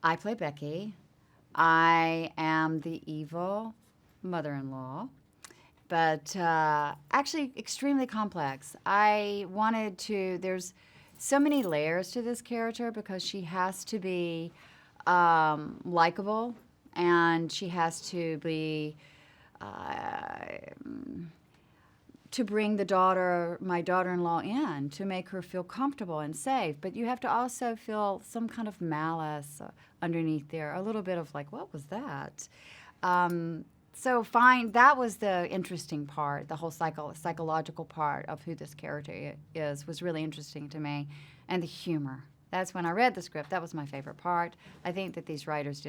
I play Becky. I am the evil mother-in-law, but actually extremely complex. I wanted to, there's so many layers to this character because she has to be likable, and she has to be to bring my daughter-in-law in, to make her feel comfortable and safe. But you have to also feel some kind of malice underneath there, a little bit of like, what was that? That was the interesting part, the whole psychological part of who this character is was really interesting to me. And the humor. That's when I read the script, that was my favorite part. I think that these writers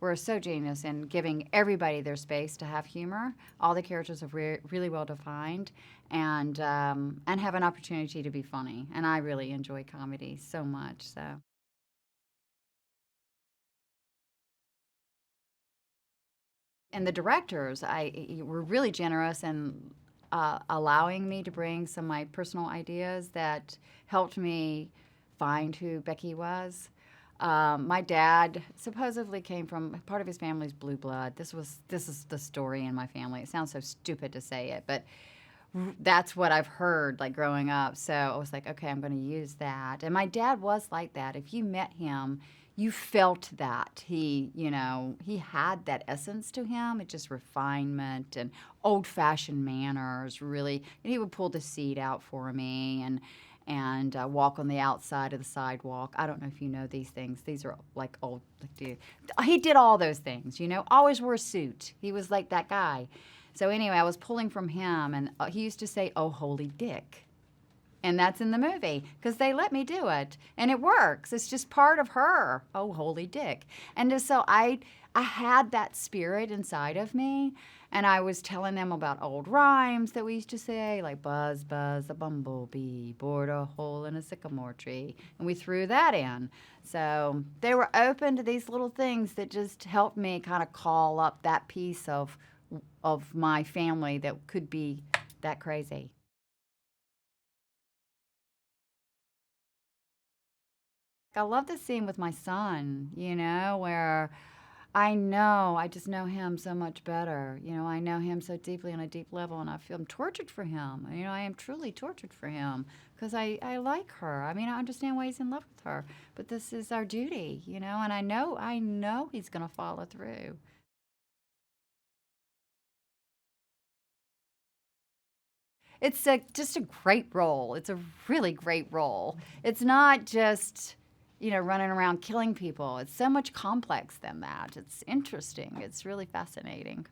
were so genius in giving everybody their space to have humor. All the characters are really well defined, and have an opportunity to be funny. And I really enjoy comedy so much. So. And the directors, were really generous in allowing me to bring some of my personal ideas that helped me find who Becky was. My dad supposedly came from, part of his family's blue blood. This is the story in my family. It sounds so stupid to say it, but that's what I've heard, like, growing up. So I was like, okay, I'm going to use that. And my dad was like that. If you met him, you felt that. He had that essence to him. It's just refinement and old-fashioned manners, really. And he would pull the seat out for me and walk on the outside of the sidewalk. I don't know if you know these things. These are like old. He did all those things, always wore a suit. He was like that guy. So anyway, I was pulling from him, and he used to say, "Oh, holy dick." And that's in the movie, because they let me do it. And it works. It's just part of her. Oh, holy dick. And just so I had that spirit inside of me, and I was telling them about old rhymes that we used to say, like buzz, buzz, a bumblebee, bored a hole in a sycamore tree. And we threw that in. So they were open to these little things that just helped me kind of call up that piece of my family that could be that crazy. I love the scene with my son, where I just know him so much better. I know him so deeply on a deep level, and I'm tortured for him. I am truly tortured for him because I like her. I mean, I understand why he's in love with her, but this is our duty, and I know he's going to follow through. It's just a great role. It's a really great role. It's not just, running around killing people. It's so much complex than that. It's interesting. It's really fascinating.